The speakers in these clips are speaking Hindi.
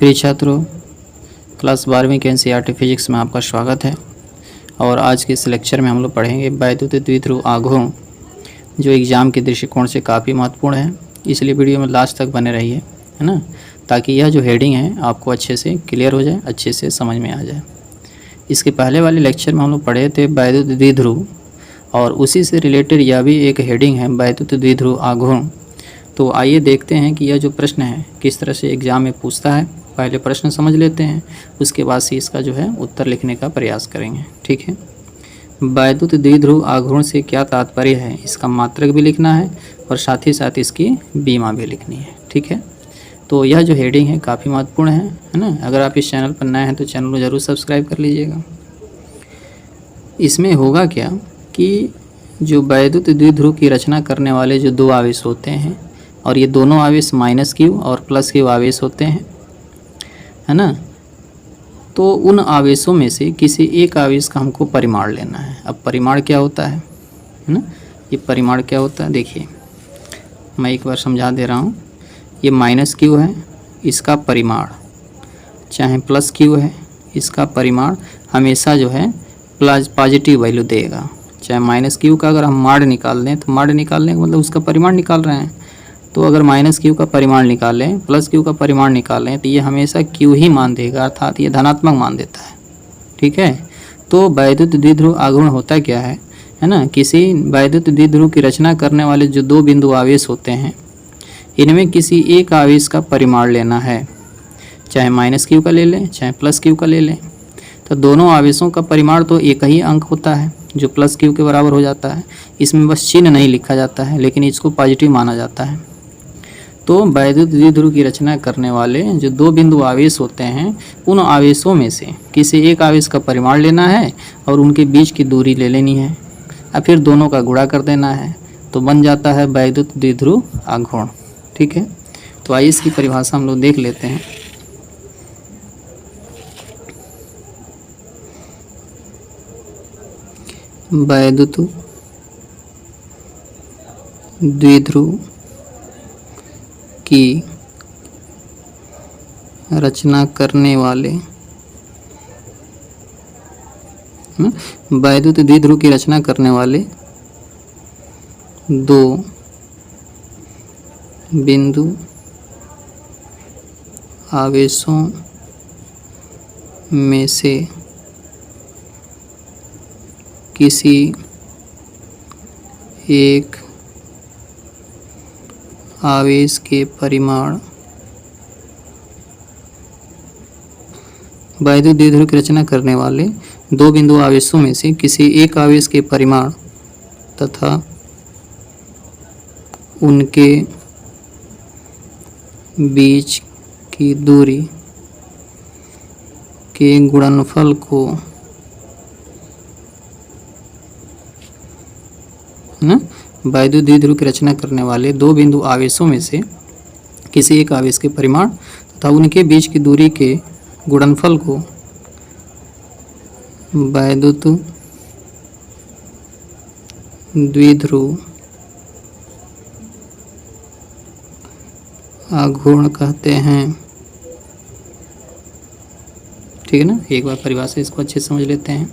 प्रिय छात्रों, क्लास 12वीं के एनसीईआरटी फिजिक्स में आपका स्वागत है। और आज के इस लेक्चर में हम लोग पढ़ेंगे वैद्युत द्विध्रुव आघूर्ण, जो एग्ज़ाम के दृष्टिकोण से काफ़ी महत्वपूर्ण है। इसलिए वीडियो में लास्ट तक बने रहिए, है ना, ताकि यह जो हेडिंग है आपको अच्छे से क्लियर हो जाए, अच्छे से समझ में आ जाए। इसके पहले वाले लेक्चर में हम लोग पढ़े थे वैद्युत द्विध्रुव, और उसी से रिलेटेड यह भी एक हेडिंग है वैद्युत द्विध्रुव आघूर्ण। तो आइए देखते हैं कि यह जो प्रश्न है किस तरह से एग्ज़ाम में पूछता है। पहले प्रश्न समझ लेते हैं, उसके बाद से इसका जो है उत्तर लिखने का प्रयास करेंगे। ठीक है, वैद्युत द्विध्रुव आघूर्ण से क्या तात्पर्य है, इसका मात्रक भी लिखना है और साथ ही साथ इसकी बीमा भी लिखनी है। ठीक है, तो यह जो हेडिंग है काफ़ी महत्वपूर्ण है ना। अगर आप इस चैनल पर नए हैं तो चैनल को ज़रूर सब्सक्राइब कर लीजिएगा। इसमें होगा क्या कि जो वैद्युत द्विध्रुव की रचना करने वाले जो दो आवेश होते हैं, और ये दोनों आवेश माइनस क्यू और प्लस क्यू आवेश होते हैं, है ना। तो उन आवेशों में से किसी एक आवेश का हमको परिमाण लेना है। अब परिमाण क्या होता है ना, ये परिमाण क्या होता है देखिए, मैं एक बार समझा दे रहा हूँ। ये माइनस क्यू है, इसका परिमाण, चाहे प्लस क्यू है, इसका परिमाण हमेशा जो है प्लस पॉजिटिव वैल्यू देगा। चाहे माइनस क्यू का अगर हम माड निकाल दें तो माड निकालने का मतलब उसका परिमाण निकाल रहे हैं। तो अगर माइनस क्यू का परिमाण निकालें, प्लस क्यू का परिमाण निकालें, तो ये हमेशा क्यू ही मान देगा, अर्थात ये धनात्मक मान देता है। ठीक है, तो वैद्युत द्विध्रुव आघूर्ण होता क्या है ना, किसी वैद्युत द्विध्रुव की रचना करने वाले जो दो बिंदु आवेश होते हैं, इनमें किसी एक आवेश का परिमाण लेना है। चाहे माइनस क्यू का ले लें, चाहे प्लस क्यू का ले लें। तो दोनों आवेशों का परिमाण तो एक ही अंक होता है जो प्लस क्यू के बराबर हो जाता है। इसमें बस चिन्ह नहीं लिखा जाता है, लेकिन इसको पॉजिटिव माना जाता है। तो वैद्युत द्विध्रुव की रचना करने वाले जो दो बिंदु आवेश होते हैं, उन आवेशों में से किसी एक आवेश का परिमाण लेना है और उनके बीच की दूरी ले लेनी है, और फिर दोनों का गुणा कर देना है, तो बन जाता है वैद्युत द्विध्रुव आघूर्ण। ठीक है, तो आइए इसकी परिभाषा हम लोग देख लेते हैं। वैद्युत द्विध्रुव की रचना करने वाले वैद्युत द्विध्रुव की रचना करने वाले दो बिंदु आवेशों में से किसी एक आवेश के परिमाण, वैद्युत द्विध्रुव की रचना करने वाले दो बिंदु आवेशों में से किसी एक आवेश के परिमाण तथा उनके बीच की दूरी के गुणनफल को ना, वैद्युत द्विध्रुव की रचना करने वाले दो बिंदु आवेशों में से किसी एक आवेश के परिमाण तथा उनके बीच की दूरी के गुणनफल को वैद्युत द्विध्रुव आघूर्ण कहते हैं। ठीक है ना, एक बार परिभाषा इसको अच्छे से समझ लेते हैं।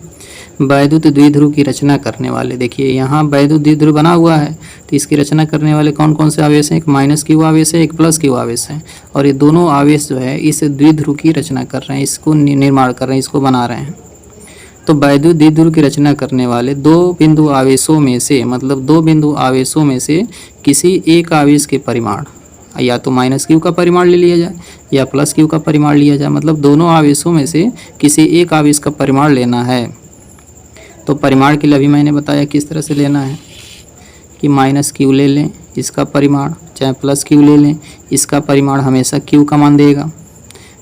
वैद्युत द्विध्रुव की रचना करने वाले, देखिए यहाँ वैद्युत द्विध्रुव बना हुआ है, तो इसकी रचना करने वाले कौन कौन से आवेश हैं, एक माइनस क्यू आवेश है, एक प्लस क्यू आवेश है, और ये दोनों आवेश जो है इस द्विध्रुव की रचना कर रहे हैं, इसको निर्माण कर रहे हैं, इसको बना रहे हैं। तो वैद्युत द्विध्रुव की रचना करने वाले दो बिंदु आवेशों में से, मतलब दो बिंदु आवेशों में से किसी एक आवेश के परिमाण, या तो माइनस क्यू का परिमाण ले लिया जाए या प्लस क्यू का परिमाण लिया जाए, मतलब दोनों आवेशों में से किसी एक आवेश का परिमाण लेना है। तो परिमाण के लिए अभी मैंने बताया किस तरह से लेना है कि माइनस क्यू ले लें, इसका परिमाण, चाहे प्लस क्यू ले लें, इसका परिमाण हमेशा क्यू का मान देगा,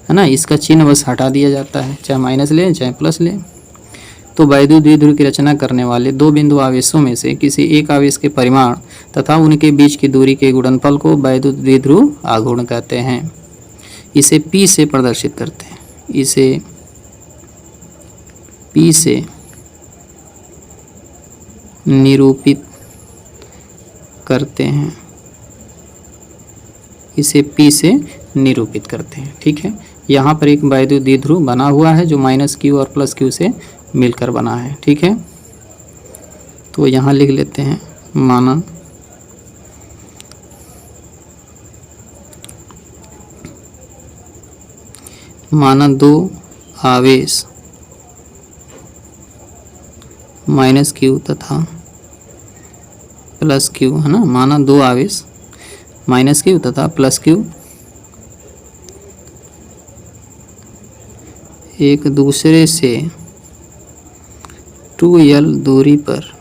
है ना। इसका चिन्ह बस हटा दिया जाता है, चाहे माइनस लें चाहे प्लस लें। तो वैद्युत द्विध्रुव की रचना करने वाले दो बिंदु आवेशों में से किसी एक आवेश के परिमाण तथा उनके बीच की दूरी के गुणनफल को वैद्युत द्विध्रुव आघूर्ण कहते हैं। इसे P से प्रदर्शित करते हैं, इसे P से निरूपित करते हैं, इसे P से निरूपित करते हैं। ठीक है, यहाँ पर एक वैद्युत द्विध्रुव बना हुआ है जो माइनस क्यू और प्लस क्यू से मिलकर बना है। ठीक है, तो यहाँ लिख लेते हैं माना दो आवेश माइनस क्यू तथा प्लस क्यू, है ना, माना दो आवेश माइनस क्यू तथा प्लस क्यू एक दूसरे से 2l दूरी पर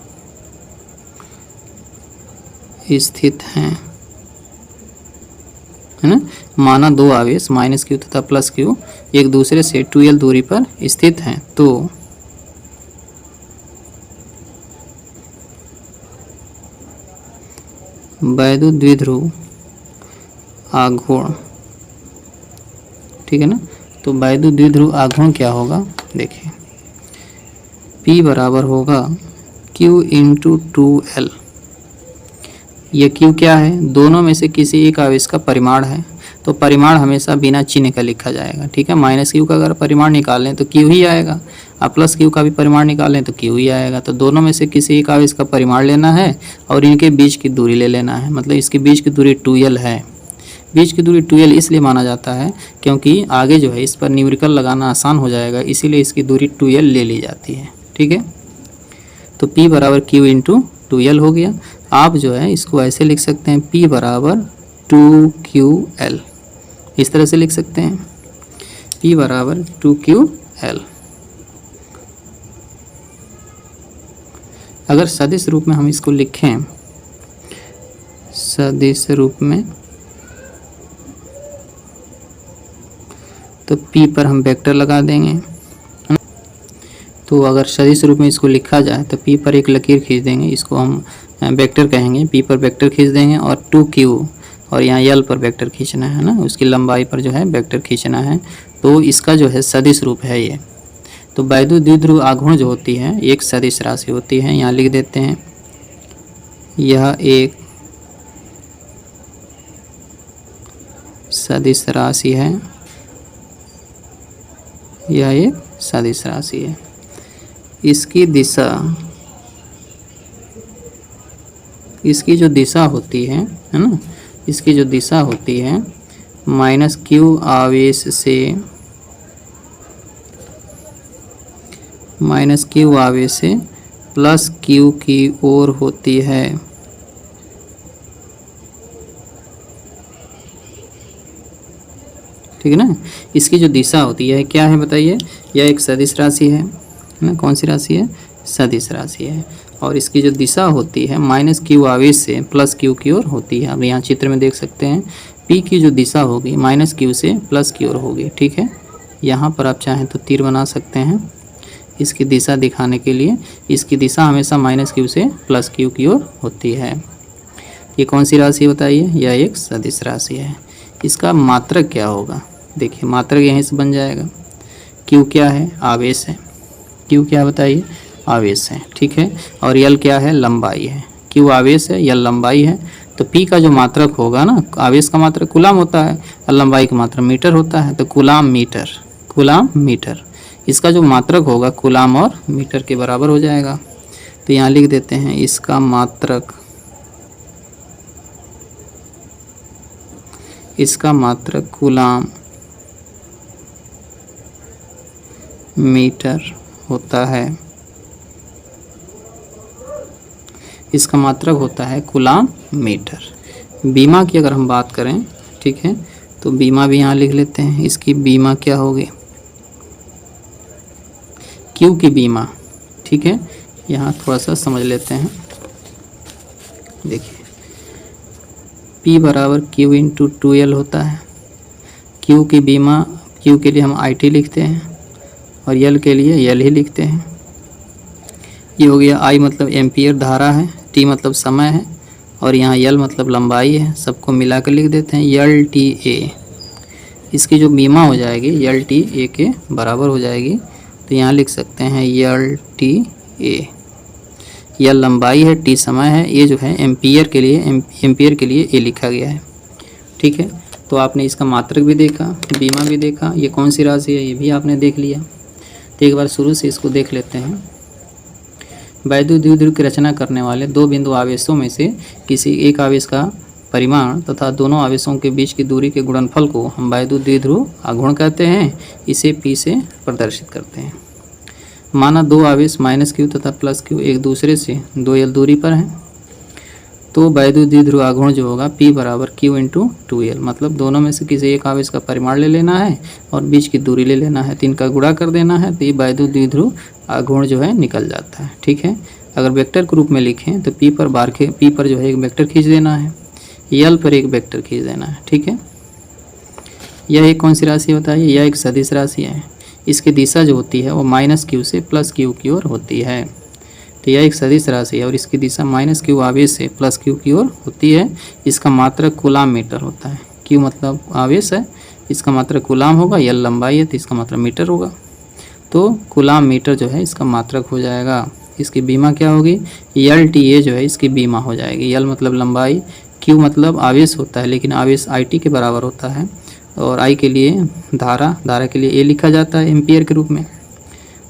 स्थित हैं, है ना। माना दो आवेश माइनस क्यू तथा प्लस क्यू एक दूसरे से 2l दूरी पर स्थित हैं, तो वैद्युत द्विध्रुव आघूर्ण, ठीक है ना। तो वैद्युत द्विध्रुव आघूर्ण क्या होगा, देखिए P बराबर होगा Q इंटू 2l। ये Q क्या है, दोनों में से किसी एक आवेश का परिमाण है, तो परिमाण हमेशा बिना चिन्ह का लिखा जाएगा। ठीक है, माइनस क्यू का अगर परिमाण निकालें तो Q ही आएगा, और प्लस क्यू का भी परिमाण निकालें तो Q ही आएगा। तो दोनों में से किसी एक आवेश का परिमाण लेना है और इनके बीच की दूरी ले लेना है। मतलब इसके बीच की दूरी 2l है। बीच की दूरी 2l इसलिए माना जाता है क्योंकि आगे जो है इस पर न्यूमेरिकल लगाना आसान हो जाएगा, इसीलिए इसकी दूरी 2l ले ली जाती है। ठीक है, तो P बराबर Q इंटू 2l हो गया। आप जो है इसको ऐसे लिख सकते हैं, P बराबर 2QL, इस तरह से लिख सकते हैं, P बराबर 2QL। अगर सदिश रूप में हम इसको लिखें, सदिश रूप में, तो P पर हम वेक्टर लगा देंगे। तो अगर सदिश रूप में इसको लिखा जाए तो P पर एक लकीर खींच देंगे, इसको हम वेक्टर कहेंगे। P पर वेक्टर खींच देंगे और 2Q और यहाँ L पर वेक्टर खींचना है ना, उसकी लंबाई पर जो है वेक्टर खींचना है। तो इसका जो है सदिश रूप है ये। तो वैद्युत द्विध्रुव आघूर्ण जो होती है एक सदिश राशि होती है। यहाँ लिख देते हैं, यह एक सदिश राशि है, यह एक सदिश राशि है। इसकी दिशा, इसकी जो दिशा होती है ना, इसकी जो दिशा होती है माइनस क्यू आवेश से, माइनस क्यू आवेश से प्लस क्यू की ओर होती है। ठीक है ना, इसकी जो दिशा होती है क्या है बताइए, यह एक सदिश राशि है ना। कौन सी राशि है, सदिश राशि है। और इसकी जो दिशा होती है माइनस क्यू आवेश से प्लस क्यू की ओर होती है। अब यहाँ चित्र में देख सकते हैं P की जो दिशा होगी माइनस क्यू से प्लस की ओर होगी। ठीक है, यहाँ पर आप चाहें तो तीर बना सकते हैं इसकी दिशा दिखाने के लिए। इसकी दिशा हमेशा माइनस क्यू से प्लस क्यू की ओर होती है। ये कौन सी राशि बताइए, यह एक सदिश राशि है। इसका मात्रक क्या होगा, देखिए मात्रक यहीं से बन जाएगा। क्यू क्या है, आवेश है। क्यू क्या बताइए, आवेश है। ठीक है, और यल क्या है, लंबाई है। क्यू आवेश है, यल लंबाई है। तो पी का जो मात्रक होगा ना, आवेश का मात्रक कूलाम होता है और लंबाई का मात्रक मीटर होता है, तो कूलाम मीटर, कूलाम मीटर। इसका जो मात्रक होगा कूलाम और मीटर के बराबर हो जाएगा। तो यहाँ लिख देते हैं, इसका मात्रक, इसका मात्रक कूलाम मीटर होता है। इसका मात्रक होता है कूलाम मीटर। बीमा की अगर हम बात करें, ठीक है, तो बीमा भी यहाँ लिख लेते हैं। इसकी बीमा क्या होगी, क्यू की बीमा। ठीक है, यहाँ थोड़ा सा समझ लेते हैं। देखिए P बराबर Q इंटू 2L होता है। Q की बीमा, Q के लिए हम IT लिखते हैं और L के लिए L ही लिखते हैं। ये हो गया। I मतलब एम्पियर धारा है, T मतलब समय है और यहाँ L मतलब लंबाई है। सबको मिला कर लिख देते हैं LTA। इसकी जो बीमा हो जाएगी LTA के बराबर हो जाएगी। तो यहाँ लिख सकते हैं LTA। L लंबाई है, T समय है। ये जो है एम्पियर के लिए A लिखा गया है। ठीक है, तो आपने इसका मात्रक भी देखा, बीमा भी देखा, ये कौन सी राशि है ये भी आपने देख लिया। तो एक बार शुरू से इसको देख लेते हैं। वैद्युत द्विध्रुव की रचना करने वाले दो बिंदु आवेशों में से किसी एक आवेश का परिमाण तथा दोनों आवेशों के बीच की दूरी के गुणनफल को हम वैद्युत द्विध्रुव आघूर्ण कहते हैं। इसे P से प्रदर्शित करते हैं। माना दो आवेश -q तथा +q एक दूसरे से 2l दूरी पर हैं, तो वैद्युत द्विध्रुव आघूर्ण जो होगा P बराबर Q × 2l, मतलब दोनों में से किसी एक आवेश का परिमाण ले लेना है और बीच की दूरी ले लेना है, तो इनका गुणा कर देना है, तो ये वैद्युत द्विध्रुव आघूर्ण जो है निकल जाता है। ठीक है, अगर वेक्टर के रूप में लिखें तो P पर जो है एक वेक्टर खींच देना है, L पर एक वेक्टर खींच देना है। ठीक है, यह एक कौन सी राशि होता है, यह एक सदिश राशि है। इसकी दिशा जो होती है वो -q से +q की ओर होती है। तो यह एक सदिश राशि है और इसकी दिशा -q आवेश से +q की ओर होती है। इसका मात्रक कूलाम मीटर होता है। q मतलब आवेश है, इसका मात्रक कूलाम होगा, l लंबाई है तो इसका मात्रक मीटर होगा। तो कूलाम मीटर जो है इसका मात्रक हो जाएगा। इसकी बीमा क्या होगी, LTA जो है इसकी बीमा हो जाएगी। L मतलब लंबाई, Q मतलब आवेश होता है, लेकिन आवेश IT के बराबर होता है, और I के लिए धारा के लिए A लिखा जाता है एम्पियर के रूप में,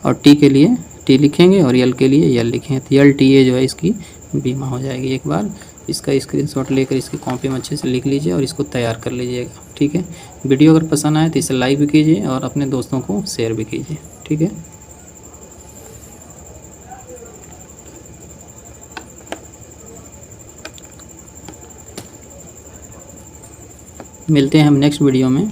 और T के लिए T लिखेंगे और L के लिए L लिखेंगे, तो LTA जो है इसकी बीमा हो जाएगी। एक बार इसका स्क्रीनशॉट लेकर इसकी कॉपी में अच्छे से लिख लीजिए और इसको तैयार कर लीजिएगा। ठीक है, वीडियो अगर पसंद आए तो इसे लाइक भी कीजिए और अपने दोस्तों को शेयर भी कीजिए। ठीक है, मिलते हैं हम नेक्स्ट वीडियो में।